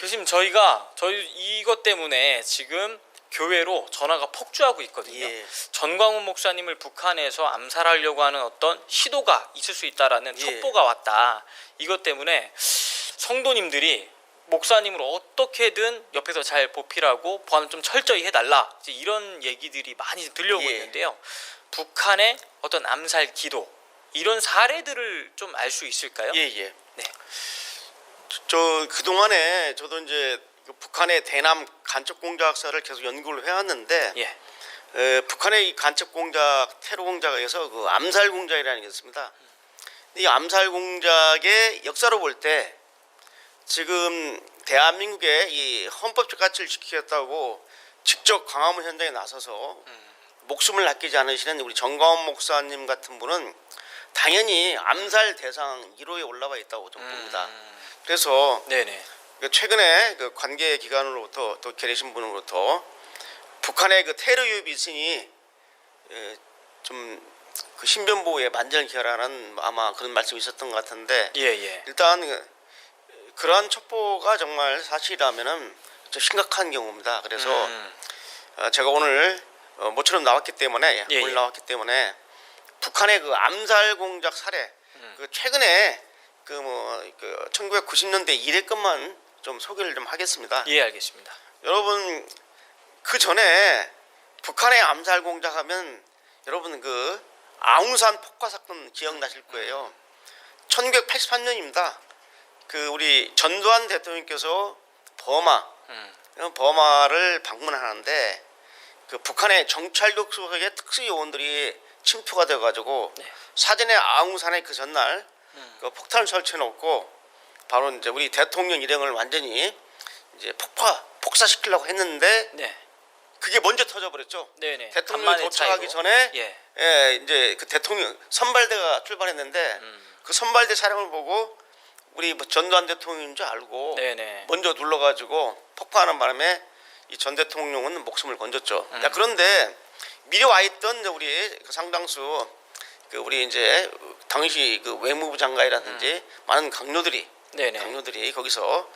교수님, 저희 이것 때문에 지금 교회로 전화가 폭주하고 있거든요. 예. 전광훈 목사님을 북한에서 암살하려고 하는 어떤 시도가 있을 수 있다라는 예. 첩보가 왔다. 이것 때문에 성도님들이 목사님을 어떻게든 옆에서 잘 보필하고 보안 좀 철저히 해달라, 이제 이런 얘기들이 많이 들려오고 예. 있는데요. 북한의 어떤 암살 기도, 이런 사례들을 좀 알 수 있을까요? 예. 네. 저 그동안에 저도 이제 북한의 대남 간첩 공작사를 계속 연구를 해왔는데 예. 북한의 이 간첩 공작, 테러 공작에서 그 암살 공작이라는 게 있습니다. 이 암살 공작의 역사로 볼 때 지금 대한민국의 이 헌법적 가치를 지키겠다고 직접 광화문 현장에 나서서 목숨을 아끼지 않으시는 우리 정광훈 목사님 같은 분은 당연히 암살 대상 1호에 올라와 있다고 좀 봅니다. 그래서 네네. 최근에 그 관계 기관으로부터 또 계신 분으로부터 북한의 그 테러 유입 있으니 좀 그 신변보호에 만전을 기하라는 아마 그런 말씀이 있었던 것 같은데 예. 일단 그러한 첩보가 정말 사실이라면은 좀 심각한 경우입니다. 그래서 제가 오늘 모처럼 나왔기 때문에 오늘 나왔기 때문에 북한의 그 암살 공작 사례 그 최근에 그 1990년대 이래 것만 좀 소개를 좀 하겠습니다. 예, 알겠습니다. 여러분 그 전에 북한의 암살 공작하면 여러분 그 아웅산 폭파 사건 기억나실 거예요. 1983년입니다. 그 우리 전두환 대통령께서 버마를 방문하는데 그 북한의 정찰국 소속의 특수요원들이 침투가 돼가지고 사전에 아웅산에 그 전날 그 폭탄을 설치해놓고 바로 이제 우리 대통령 일행을 완전히 이제 폭사시키려고 했는데 그게 먼저 터져버렸죠. 네네. 대통령이 도착하기 전에 이제 그 대통령 선발대가 출발했는데 그 선발대 차량을 보고 우리 전두환 대통령인 줄 알고 먼저 눌러가지고 폭파하는 바람에 이 전 대통령은 목숨을 건졌죠. 그런데 미리 와 있던 우리 상당수 그 우리 이제 당시 그 외무부 장관이라든지 많은 강요들이 거기서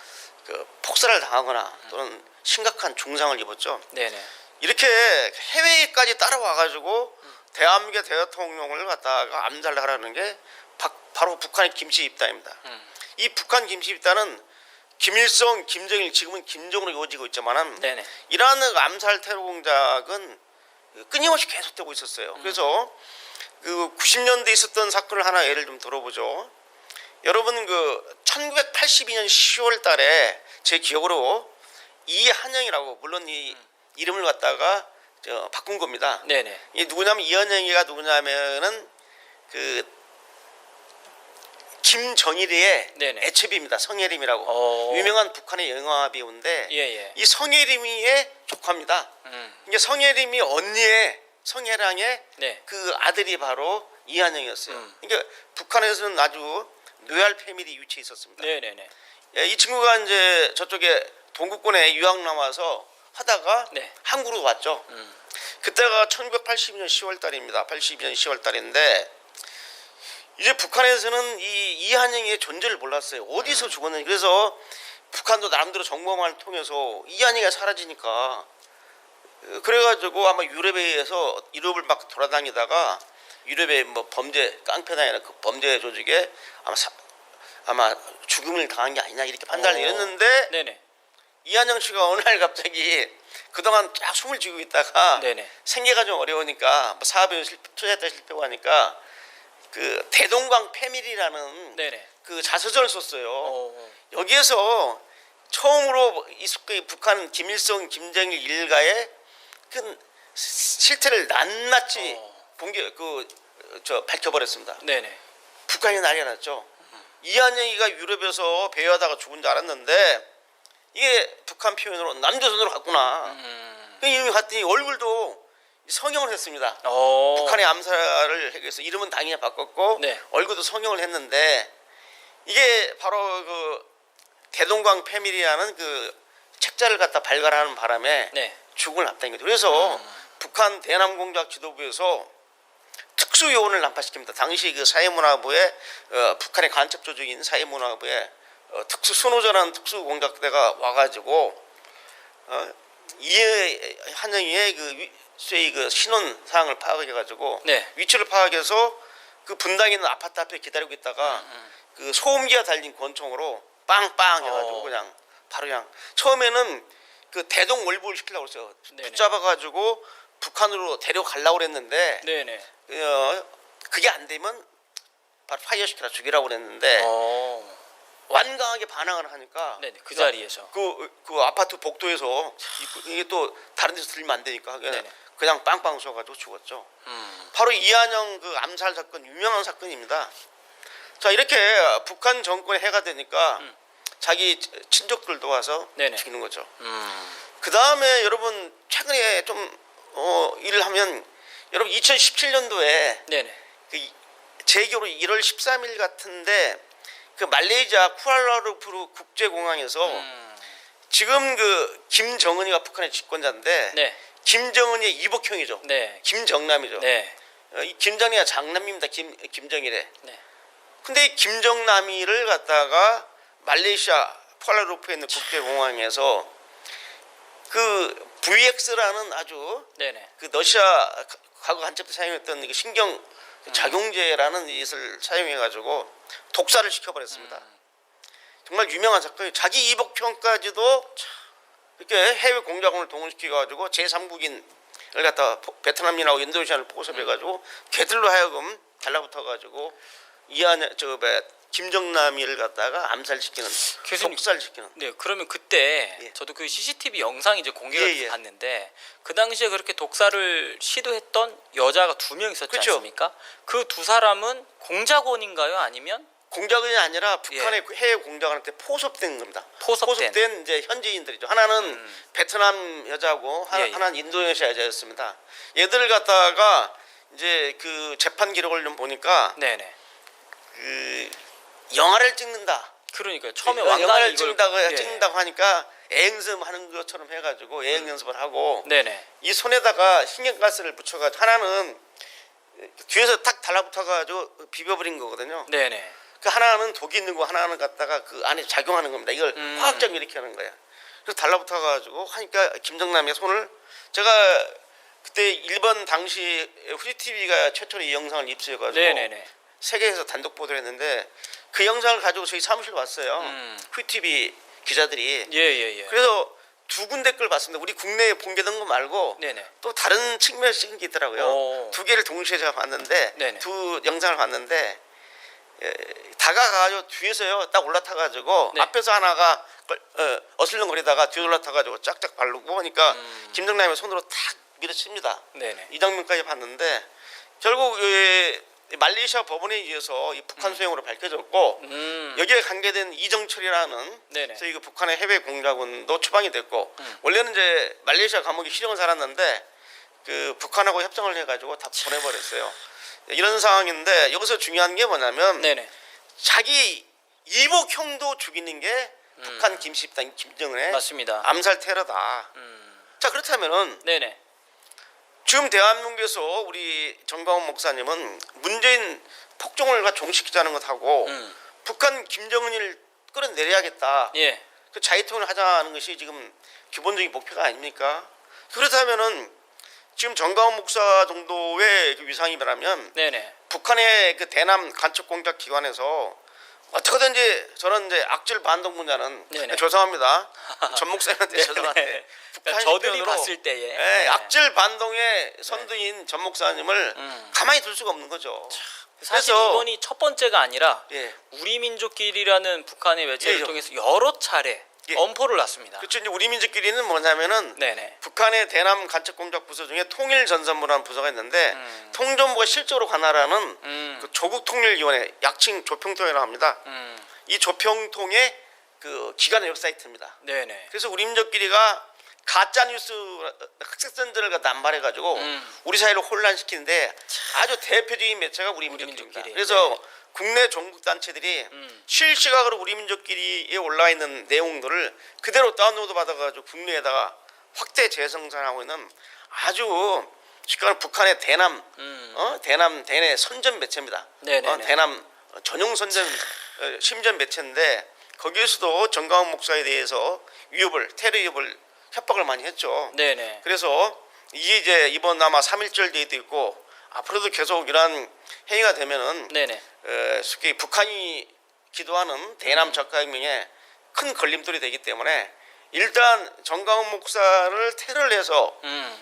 그 폭살을 당하거나 또는 심각한 중상을 입었죠. 이렇게 해외까지 따라와가지고 대한민국의 대통령을 갖다가 암살하라는 게 바로 북한의 김씨 집단입니다. 이 북한 김씨 집단은 김일성, 김정일, 지금은 김정으로 이어지고 있지만은 이러한 암살 테러 공작은 끊임없이 계속되고 있었어요. 그래서 그 90년대에 있었던 사건을 하나 예를 좀 들어보죠. 여러분 그 1982년 10월 달에 제 기억으로 이한영이라고, 물론 이 이름을 갖다가 바꾼 겁니다. 이 누구냐면 이한영이가 누구냐면은 그 김정일이의 애첩입니다. 성혜림이라고 유명한 북한의 영화 배우인데 이 성혜림이의 조카입니다. 이게 성혜림이 언니의 성혜랑의 그 아들이 바로 이한영이었어요. 그러니까 북한에서는 아주 로얄 패밀리 위치에 있었습니다. 이 친구가 이제 저쪽에 동구권에 유학 나와서 하다가 한국으로 왔죠. 그때가 1982년 10월 달입니다. 82년 10월 달인데 이제 북한에서는 이 이한영의 존재를 몰랐어요. 어디서 죽었는지. 그래서 북한도 나름대로 정보망을 통해서 이한영이 사라지니까 그래가지고 아마 유럽을 막 돌아다니다가 유럽의 뭐 범죄 깡패나 그 범죄 조직에 아마 죽음을 당한 게 아니냐 이렇게 판단을 내렸는데 이한영 씨가 어느 날 갑자기 그동안 쫙 숨을 쥐고 있다가 생계가 좀 어려우니까 뭐 사업에 투자했다 실패하고 하니까 그 대동강 패밀리라는 그 자서전을 썼어요. 여기에서 처음으로 북한 김일성, 김정일 일가의 그 실태를 낱낱이 밝혀버렸습니다. 북한이 난리가 났죠. 이한영이가 유럽에서 배회하다가 죽은 줄 알았는데 이게 북한 표현으로 남조선으로 갔구나. 이미 갔더니 얼굴도 성형을 했습니다. 북한의 암살을 하기 위해서 이름은 당연히 바꿨고 얼굴도 성형을 했는데 이게 바로 그 대동강 패밀리라는 그 책자를 갖다 발간하는 바람에 죽음을 앞당긴 거죠. 그래서 북한 대남공작 지도부에서 특수요원을 난파시킵니다. 당시 그 사회문화부의 북한의 간첩 조직인 사회문화부의 순호전한 특수공작대가 와가지고 한영이의 소위 신원 사항을 파악해가지고 네. 위치를 파악해서 그 분당에 있는 아파트 앞에 기다리고 있다가 그 소음기가 달린 권총으로 빵빵 해가지고 그냥 바로 그냥 처음에는 그 대동 월북을 시키려고 그랬어요. 네네. 붙잡아가지고 북한으로 데려가려고 그랬는데 네네. 그게 안 되면 바로 파이어 시키라 죽이라고 그랬는데 완강하게 반항을 하니까 네네. 그 자리에서 그 아파트 복도에서 이게 또 다른 데서 들리면 안 되니까 그냥 빵빵 쏘가지고 죽었죠. 바로 이한영 그 암살 사건 유명한 사건입니다. 자 이렇게 북한 정권에 해가 되니까 자기 친족들도 와서 네네. 죽이는 거죠. 그 다음에 여러분 최근에 좀 일을 하면 여러분 2017년도에 네네. 그 재교로 1월 13일 같은데 그 말레이시아 쿠알라룸푸르 국제공항에서 지금 그 김정은이가 북한의 집권자인데 네. 김정은이의 이복형이죠. 네. 김정남이죠. 네. 이 김정남이가 장남입니다. 김정일에. 네. 근데 이 김정남이를 갖다가 말레이시아 쿠알라룸푸르에 있는 국제공항에서 그 VX라는 아주 네네. 그 러시아 과거 한참 때 사용했던 그 신경 작용제라는 것을 사용해가지고 독사를 시켜버렸습니다. 정말 유명한 사건이 자기 이복형까지도 이렇게 해외 공작원을 동원시켜가지고 제3국인을 갖다가 베트남이나 인도네시아를 포섭해가지고 걔들로 하여금 달라붙어가지고 김정남이를 갖다가 암살시키는, 교수님, 독살시키는. 네, 그러면 그때 저도 그 CCTV 영상이 이제 공개가 돼서 봤는데 그 당시에 그렇게 독살을 시도했던 여자가 2명 있었지 그렇죠. 않습니까? 그 두 사람은 공작원인가요? 아니면 공작원이 아니라 북한의 해외 공작원한테 포섭된 겁니다. 포섭된 이제 현지인들이죠. 하나는 베트남 여자고 하나는 인도네시아 여자였습니다. 얘들을 갖다가 이제 그 재판 기록을 좀 보니까 네네. 그 영화를 찍는다. 그러니까 처음에 영화를 찍는다고 하니까 애행성하는 것처럼 해가지고 애행 연습을 하고 네네. 이 손에다가 신경가스를 붙여가지고 하나는 뒤에서 탁 달라붙어가지고 비벼버린 거거든요. 네네. 그 하나는 독이 있는 거 하나는 갖다가 그 안에 작용하는 겁니다. 이걸 화학적 이렇게 하는 거야. 그래서 달라붙어가지고 하니까 김정남의 손을 제가 그때 일본 당시 후지TV가 최초로 이 영상을 입수해가지고 네네네. 세계에서 단독 보도를 했는데 그 영상을 가지고 저희 사무실 왔어요. 후지TV 기자들이. 예예예. 그래서 두 군데 걸 봤습니다. 우리 국내에 공개된 거 말고 네네. 또 다른 측면에서 찍은 게 있더라고요. 두 개를 동시에 제가 봤는데 네네. 두 영상을 봤는데 다가가가지고 뒤에서요 딱 올라타가지고 앞에서 하나가 어슬렁거리다가 뒤에 올라타가지고 짝짝 바르고 하니까 김정남의 손으로 탁 밀어칩니다. 네네. 이 장면까지 봤는데 결국 말레이시아 법원에 의해서 이 북한 수행으로 밝혀졌고 여기에 관계된 이정철이라는 저희 그 북한의 해외 공작원도 추방이 됐고 원래는 이제 말레이시아 감옥에 실형을 살았는데 그 북한하고 협정을 해가지고 다 보내버렸어요. 이런 상황인데 여기서 중요한 게 뭐냐면 자기 이복형도 죽이는 게 북한 김씨입당 김정은의 맞습니다. 암살 테러다. 자 그렇다면은 지금 대한민국에서 우리 정광훈 목사님은 문재인 폭정을 종식시키자는 것하고 북한 김정은을 끌어내려야겠다. 그 자유통일을 하자는 것이 지금 기본적인 목표가 아닙니까? 그렇다면은 지금 정광훈 목사 정도의 그 위상이라면 북한의 그 대남 간첩 공작 기관에서 어떻게든지 저는 이제 악질 반동 분야는 죄송합니다. 전 목사님한테 죄송한데 그러니까 저들이 봤을 때에 악질 반동의 선두인 전 목사님을 가만히 둘 수가 없는 거죠. 사실 이번이 첫 번째가 아니라 우리 민족끼리라는 북한의 매체를 통해서 여러 차례 엄포를 놨습니다. 그렇죠. 이제 우리 민족끼리는 뭐냐면은 북한의 대남 간첩 공작 부서 중에 통일전선부라는 부서가 있는데 통전부가 실제로 관할하는 그 조국통일위원회 약칭 조평통이라고 합니다. 이 조평통의 그 기관 웹사이트입니다. 그래서 우리 민족끼리가 가짜 뉴스 흑색선전을 갖다 남발해가지고 우리 사회를 혼란시키는데 아주 대표적인 매체가 우리 민족끼리입니다. 그래서 국내 종북단체들이 실시각으로 우리 민족끼리에 올라와 있는 내용들을 그대로 다운로드 받아가지고 국내에다가 확대 재생산하고 있는 아주 쉽게 북한의 대남 대내 선전 매체입니다. 대남 전용 선전 심전 매체인데 거기에서도 정강훈 목사에 대해서 테러 위협을 협박을 많이 했죠. 네네. 그래서 이게 이제 이번 아마 3.1절 데이도 있고 앞으로도 계속 이런 행위가 되면은 네네. 쉽게 북한이 기도하는 대남 적화혁명에 큰 걸림돌이 되기 때문에 일단 정강훈 목사를 테러를 해서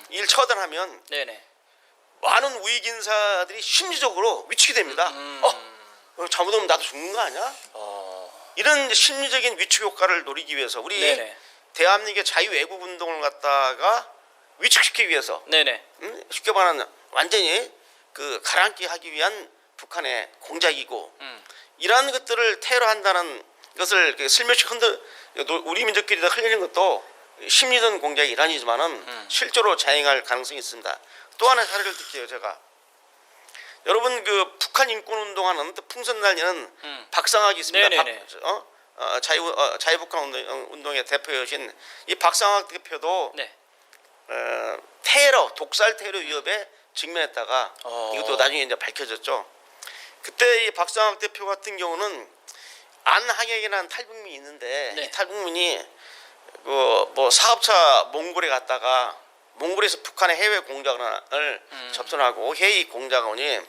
이를 처단하면 네네. 많은 우익 인사들이 심리적으로 위축이 됩니다. 잘못하면 나도 죽는 거 아니야? 이런 심리적인 위축 효과를 노리기 위해서 우리 네네. 대한민국의 자유애국 운동을 갖다가 위축시키기 위해서 네네. 쉽게 말하면 완전히 그 가라앉게 하기 위한 북한의 공작이고 이러한 것들을 테러한다는 것을 슬며시 우리 민족끼리 다 흘리는 것도 심리전 공작의 일환이지만은 실제로 자행할 가능성이 있습니다. 또 하나의 사례를 들게요. 제가 여러분 그 북한 인권 운동하는 풍선 날리는 박상학이 있습니다. 자유북한 운동의 대표이신 이 박상학 대표도 네. 독살 테러 위협에 직면했다가 이것도 나중에 이제 밝혀졌죠. 그때 이 박상학 대표 같은 경우는 안하객이라는 탈북민이 있는데 네. 이 탈북민이 뭐 사업차 몽골에 갔다가 몽골에서 북한의 해외 공작원을 접선하고 해외 공작원이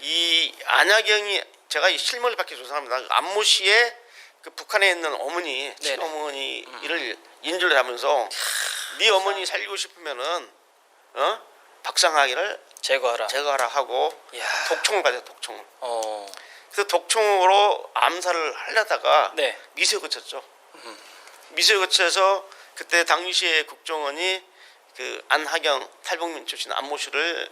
이 안하경이 제가 이 실물을 밝혀 조사합니다. 안모 씨의 그 북한에 있는 어머니, 친어머니를 인질을 하면서 네 어머니 살리고 싶으면은 박상학이를 제거하라 하고 독총을 받아요. 독총을. 그래서 독총으로 암살을 하려다가 네. 미수에 그쳤죠. 미수에 그쳐서 그때 당시에 국정원이 그 안하경 탈북민 출신 안모 씨를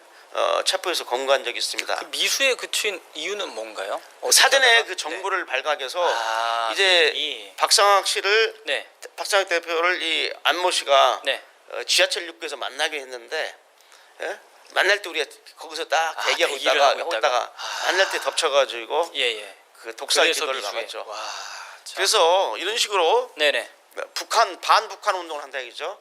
체포해서 검거한 적이 있습니다. 그 미수에 그친 이유는 뭔가요? 사전에 그 정보를 발각해서 이제 박상학 씨를 박상학 대표를 이 안모 씨가 지하철 입구에서 만나게 했는데 만날 때 우리가 거기서 딱 대기하고 있다가 만날 때 덮쳐가지고 그 독살 기도를 나갔죠. 그래서 이런 식으로 반북한 운동을 한다 이거죠.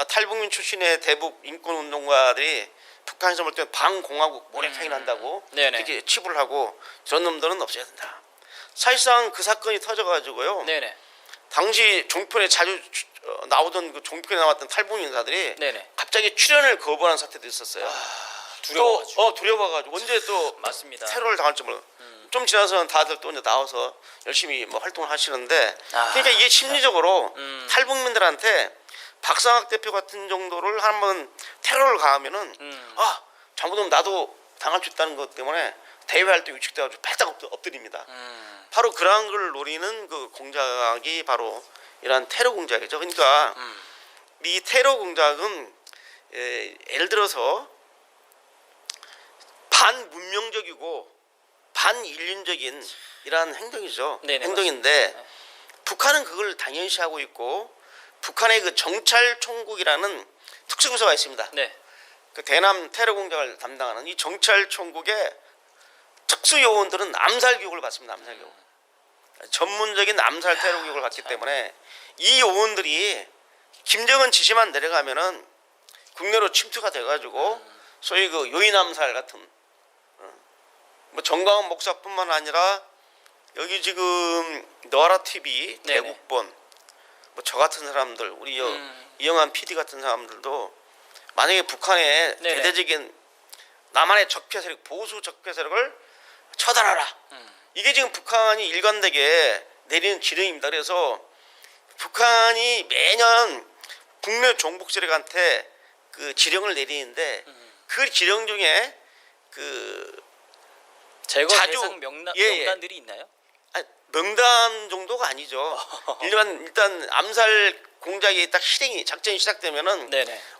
탈북민 출신의 대북 인권 운동가들이 북한에서 볼 때 반공화국 모래탕이 난다고 이렇게 치부를 하고 저런 놈들은 없애야 된다. 사실상 그 사건이 터져가지고요. 당시 종편에 자주 나오던 그 종편에 나왔던 탈북민 인사들이 갑자기 출연을 거부하는 사태도 있었어요. 두려워가지고 언제 또 맞습니다. 테러를 당할지 몰라. 좀 지나서는 다들 또 이제 나와서 열심히 뭐 활동을 하시는데 그러니까 이게 심리적으로 탈북민들한테 박상학 대표 같은 정도를 한번 테러를 가하면은 잘못하면 나도 당할 수 있다는 것 때문에 대외할 때 위축돼가지고 바짝 엎드립니다. 바로 그러한 걸 노리는 그 공작이 바로 이러한 테러 공작이죠. 그러니까 이 테러 공작은 예를 들어서 반문명적이고 반인륜적인 이러한 행동이죠. 행동인데 북한은 그걸 당연시하고 있고 북한의 그 정찰총국이라는 특수부서가 있습니다. 그 대남 테러 공작을 담당하는 이 정찰총국의 특수요원들은 암살 교육을 받습니다. 암살 교육. 전문적인 암살 테러 교육을 받기 때문에 이 요원들이 김정은 지시만 내려가면은 국내로 침투가 돼가지고 소위 그 요인 암살 같은 뭐 정강훈 목사뿐만 아니라 여기 지금 너아라 TV 대국본 뭐 저 같은 사람들 우리 이영환 PD 같은 사람들도 만약에 북한의 대대적인 남한의 적폐 세력 보수 적폐 세력을 처단하라. 이게 지금 북한이 일관되게 내리는 지령입니다. 그래서 북한이 매년 국내 종북 세력한테 그 지령을 내리는데 그 지령 중에 그 제거 대상 명단들이 있나요? 명단 정도가 아니죠. 일단 암살 공작이 딱 작전이 시작되면은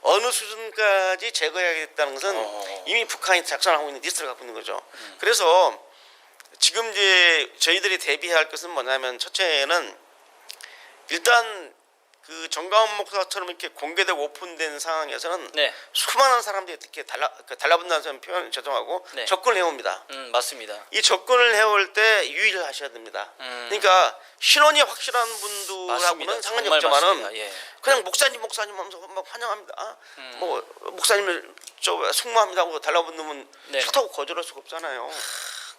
어느 수준까지 제거해야겠다는 것은 이미 북한이 작성하고 있는 리스트를 갖고 있는 거죠. 그래서 지금 이제 저희들이 대비해야 할 것은 뭐냐면 첫째는 일단 그 정강훈 목사처럼 이렇게 공개되고 오픈된 상황에서는 수많은 사람들이 특히 달라붙는다는 표현 죄송하고 접근을 해옵니다. 맞습니다. 이 접근을 해올 때 유의를 하셔야 됩니다. 그러니까 신원이 확실한 분들하고는 상관이 없지만은 그냥 목사님 하면서 막 환영합니다. 뭐 목사님을 숙모합니다 하고 달라붙는 분 싫다고 거절할 수가 없잖아요.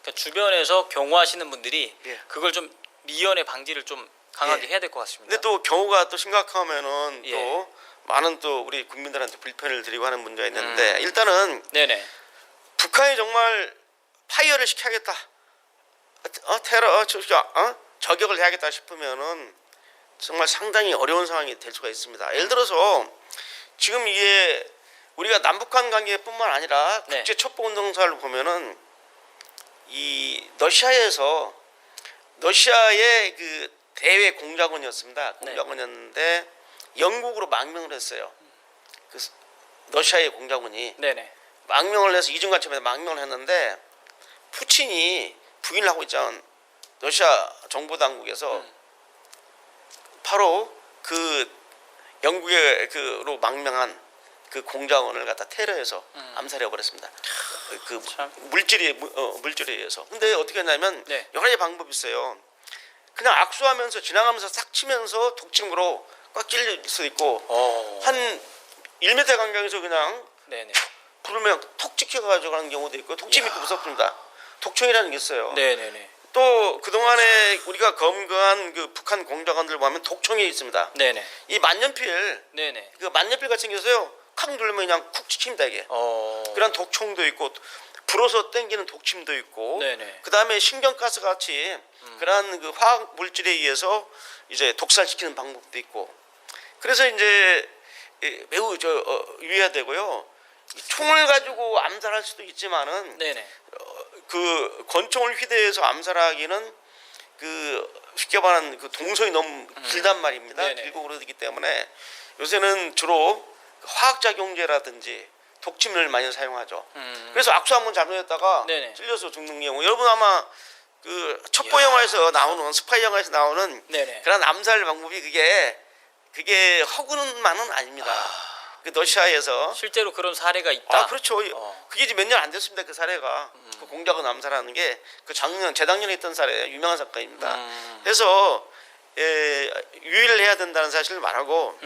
그러니까 주변에서 경호하시는 분들이 그걸 좀 미연의 방지를 좀 강하게 해야 될 것 같습니다. 근데 또 경우가 또 심각하면은 예. 또 많은 또 우리 국민들한테 불편을 드리고 하는 문제가 있는데 일단은 네네. 북한이 정말 파이어를 시켜야겠다, 테러 저격을 해야겠다 싶으면은 정말 상당히 어려운 상황이 될 수가 있습니다. 예를 들어서 지금 이게 우리가 남북한 관계뿐만 아니라 네. 국제 첩보 운동사를 보면은 이 러시아의 그 대외 공작원이었습니다. 공작원이었는데 영국으로 망명을 했어요. 그 러시아의 공작원이 네네. 망명을 해서 이중간첩에서 망명을 했는데 푸틴이 부인을 하고 있잖아. 러시아 정보 당국에서 바로 그 영국에 그로 망명한 그 공작원을 갖다 테러해서 암살해 버렸습니다. 그 물질에 의해서. 근데 어떻게 했냐면 네. 여러 가지 방법이 있어요. 그냥 악수하면서 지나가면서 싹 치면서 독침으로 꽉 찔릴 수도 있고 한 1m 간격에서 그냥 네네. 부르면 톡 찍혀가지고 하는 경우도 있고 독침이 있고 무섭습니다. 독총이라는 게 있어요. 네네네. 또 그동안에 우리가 검거한 그 북한 공작원들 보면 독총이 있습니다. 네네. 이 만년필, 네네. 그 만년필 같이 생겨서요. 칵 누르면 그냥 쿡 찍힙니다 이게. 그런 독총도 있고 불어서 땡기는 독침도 있고. 네네. 그 다음에 신경가스 같이 그러한 그 화학 물질에 의해서 이제 독살시키는 방법도 있고. 그래서 이제 매우 유의해야 되고요. 총을 가지고 암살할 수도 있지만은 네네. 그 권총을 휘대해서 암살하기는 그 쉽게 말하는 그 동선이 너무 길단 말입니다. 네네. 길고 그러기 때문에 요새는 주로 화학작용제라든지 독침을 많이 사용하죠. 그래서 악수 한번 잘못했다가 네네. 찔려서 죽는 경우 여러분 아마 그 첩보 영화에서 나오는 스파이 영화에서 나오는 네네. 그런 암살 방법이 그게 허구는만은 아닙니다. 그 러시아에서 실제로 그런 사례가 있다. 그렇죠. 그게 이제 몇 년 안 됐습니다. 그 사례가 그 공작원 암살하는 게 그 재작년에 있던 사례 유명한 사건입니다. 그래서 유의를 해야 된다는 사실을 말하고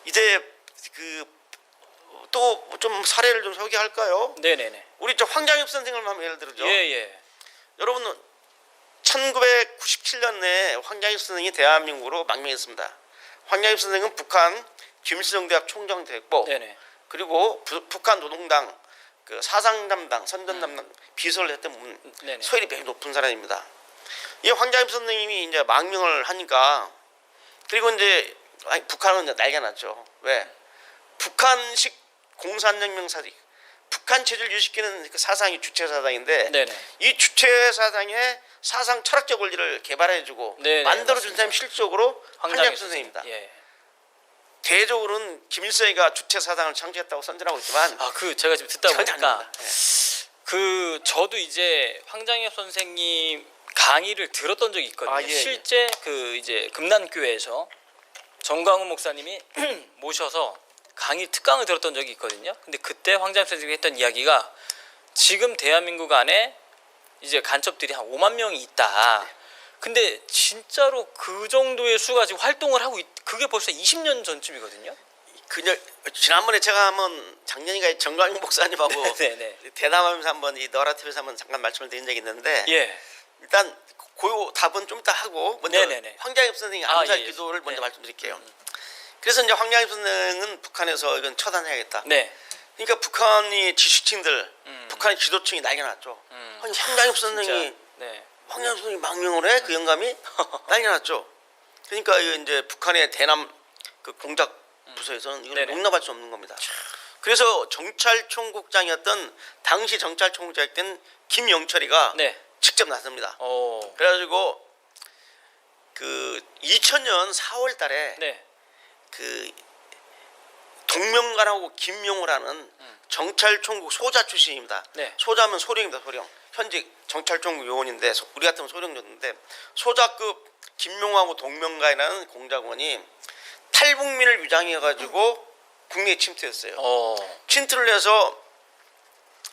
이제 그 또 좀 사례를 좀 소개할까요? 네네네. 우리 저 황장엽 선생을 한번 예를 들죠. 예예. 여러분 1997년에 황장엽 선생이 대한민국으로 망명했습니다. 황장엽 선생은 북한 김수정대학 총장 됐고, 네네. 그리고 북한 노동당 그 사상 담당, 선전 담당 비서를 했던 분, 네네. 소열이 매우 높은 사람입니다. 이 황장엽 선생님이 이제 망명을 하니까, 그리고 이제 북한은 이제 난리가 났죠. 왜? 북한식 공산혁명 사상, 북한 체제를 유지시키는 그 사상이 주체 사상인데, 네네. 이 주체 사상의 사상 철학적 원리를 개발해주고 만들어준 사람이 실적으로 황장엽 선생입니다. 예. 대적으로는 김일성이가 주체 사상을 창시했다고 선전하고 있지만 제가 지금 듣다 전혀 보니까 아닙니다. 저도 이제 황장엽 선생님 강의를 들었던 적이 있거든요. 예. 실제 그 이제 금난교회에서 정광훈 목사님이 모셔서 강의 특강을 들었던 적이 있거든요. 근데 그때 황장엽 선생님이 했던 이야기가 지금 대한민국 안에 이제 간첩들이 한 5만 명이 있다. 근데 진짜로 그 정도의 수가 지금 활동을 하고 그게 벌써 20년 전쯤이거든요. 그냥 지난번에 제가 한번 작년인가 정광훈 목사님하고 대담하면서 한번 이 너라티브에서 한번 잠깐 말씀을 드린 적이 있는데 일단 그 답은 좀 이따 하고 먼저 황장엽 선생님 암살 기도를 먼저 말씀드릴게요. 그래서 이제 황장엽 선생은 북한에서 이건 처단해야겠다. 그러니까 북한이 지식층들, 북한의 지도층이 난리가 났죠. 아니 황장엽 선생이 황장엽 선생이 망명을 해? 그 영감이 난리가 났죠. 그러니까 이제 북한의 대남 그 공작 부서에서는 이걸 용납할 수 없는 겁니다. 그래서 정찰총국장이었던 당시 정찰총국장이었던 김영철이가 직접 나섭니다. 그래가지고 그 2000년 4월달에 그 동명관하고 김용우라는 정찰총국 소자 출신입니다. 소자면 소령입니다. 소령. 현직 정찰총국 요원인데 우리 같으면 소령이었는데 소자급 김용우하고 동명관이라는 공작원이 탈북민을 위장해가지고 국내에 침투했어요. 침투를 해서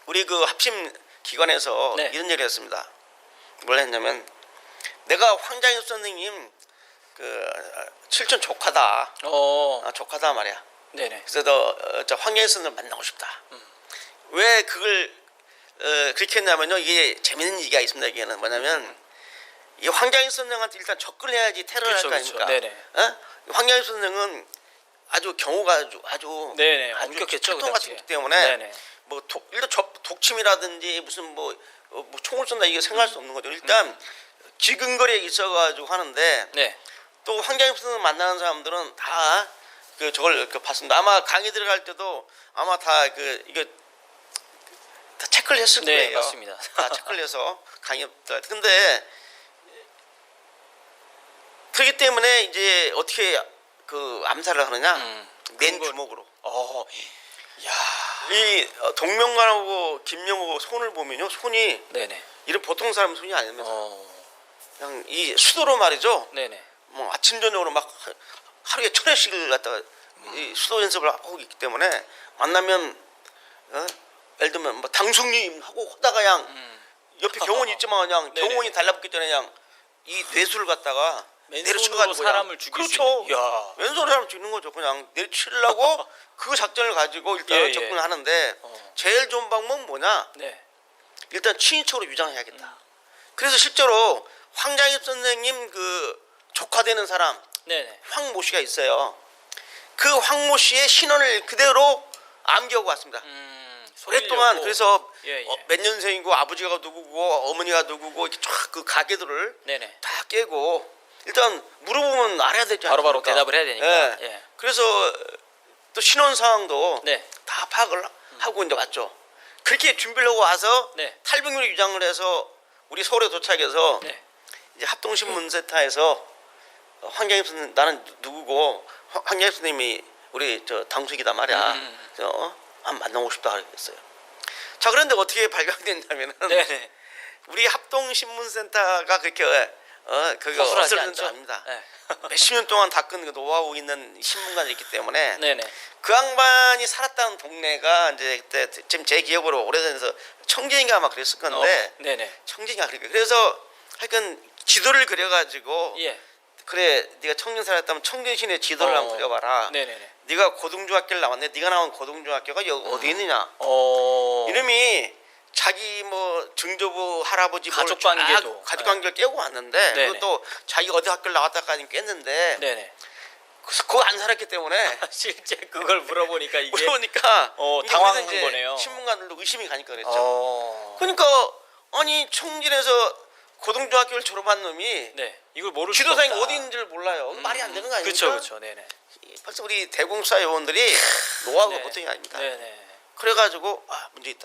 우리 그 합심 기관에서 이런 얘기를 했습니다. 뭘 했냐면 내가 황장엽 선생님 그 칠촌 조카다. 조카다 말이야. 그래서 저 황장엽 선생을 만나고 싶다. 왜 그걸 그렇게 했냐면요. 이게 재밌는 얘기가 있습니다. 이게는 뭐냐면 이 황장익 선생한테 일단 접근해야지 테러를 할 거 아닙니까? 네네. 어? 황장익 선생은 아주 경우가 아주 네네. 엄격했죠. 통 같기 때문에 뭐 일단 독침이라든지 무슨 뭐 총을 쏜다 이게 생각할 수 없는 거죠. 일단 지근거리에 있어가지고 하는데 네. 또 황장익 선생 만나는 사람들은 다 그 저걸 봤습니다. 아마 강의 들어갈 때도 아마 다 이거 다 체크를 했을 네, 거예요. 맞습니다. 다 체크를 해서 강의 근데 그렇기 때문에 이제 어떻게 그 암살을 하느냐? 맨 주먹으로. 야. 이 동명관하고 김영호 손을 보면요, 손이 네네. 이런 보통 사람 손이 아닙니다. 그냥 이 수도로 말이죠. 네네. 뭐 아침 저녁으로 막 하루에 1000회씩을 갖다가 이 수도 연습을 하고 있기 때문에 만나면 예를 들면 뭐 당숙님 하고 하다가 그냥 옆에 경원이 있지만 그냥 경원이 달라붙기 전에 그냥 이 뇌수를 갖다가 내려쳐가지고 사람을 죽일 수 그렇죠. 있는. 야. 왼손으로 사람 죽이는 거죠. 그냥 내려치려고 그 작전을 가지고 일단 접근을 하는데 제일 좋은 방법은 뭐냐? 네. 일단 친인척으로 유장해야겠다. 그래서 실제로 황장익 선생님 그 조카되는 사람 네네. 황모 씨가 있어요. 그 황모 씨의 신원을 그대로 암기하고 왔습니다. 오랫동안 그래서 몇 년생이고 아버지가 누구고 어머니가 누구고 이렇게 쫙 그 가게들을 네네. 다 깨고 일단 물어보면 알아야 되지 않습니까? 바로바로 대답을 해야 되니까. 네. 예. 그래서 또 신원 상황도 네. 다 파악을 하고 이제 왔죠. 그렇게 준비를 하고 와서 네. 탈북민을 유장을 해서 우리 서울에 도착해서 네. 이제 합동신문센터에서 황장익 선생님 나는 누구고 황장익 선생님이 우리 저 당숙이다 말이야. 한번 만나고 싶다 그랬어요. 자 그런데 어떻게 발각됐냐면은 네네. 우리 합동신문센터가 그렇게 그거 허술하지 없어지는 않죠? 줄 압니다. 네. 몇십 년 동안 닦은 그 노하우 있는 신문관이 있기 때문에 네네. 그 양반이 살았다는 동네가 이제 그때 지금 제 기억으로 오래전에서 청진이가 아마 그랬을 건데 네네. 청진이가 그러니까 그래서 하여간 지도를 그려가지고 예. 그래 네가 청진 살았다면 청진시내 지도를 한번 그려봐라. 네네네. 네가 고등중학교를 나왔네. 네가 나온 고등중학교가 여기 어디 있느냐. 이놈이 자기 뭐 증조부 할아버지 가족관계도 가족관계를 깨고 왔는데 네네. 그것도 자기 어디 학교를 나왔다까지 깼는데 네네. 그래서 그거 안 살았기 때문에 실제 그걸 물어보니까 이게 물어보니까 당황한 이제 거네요. 신문관들도 의심이 가니까 그랬죠. 그러니까 아니 청진에서 고등중학교를 졸업한 놈이 네. 이걸 모를 지도상이 수가 없다. 어디 있는지를 몰라요. 말이 안 되는 거 아닙니까? 그렇죠. 네네. 벌써 우리 대공수사 요원들이 노하우가 네. 보통이 아닙니다. 네네. 그래가지고 문제 있다.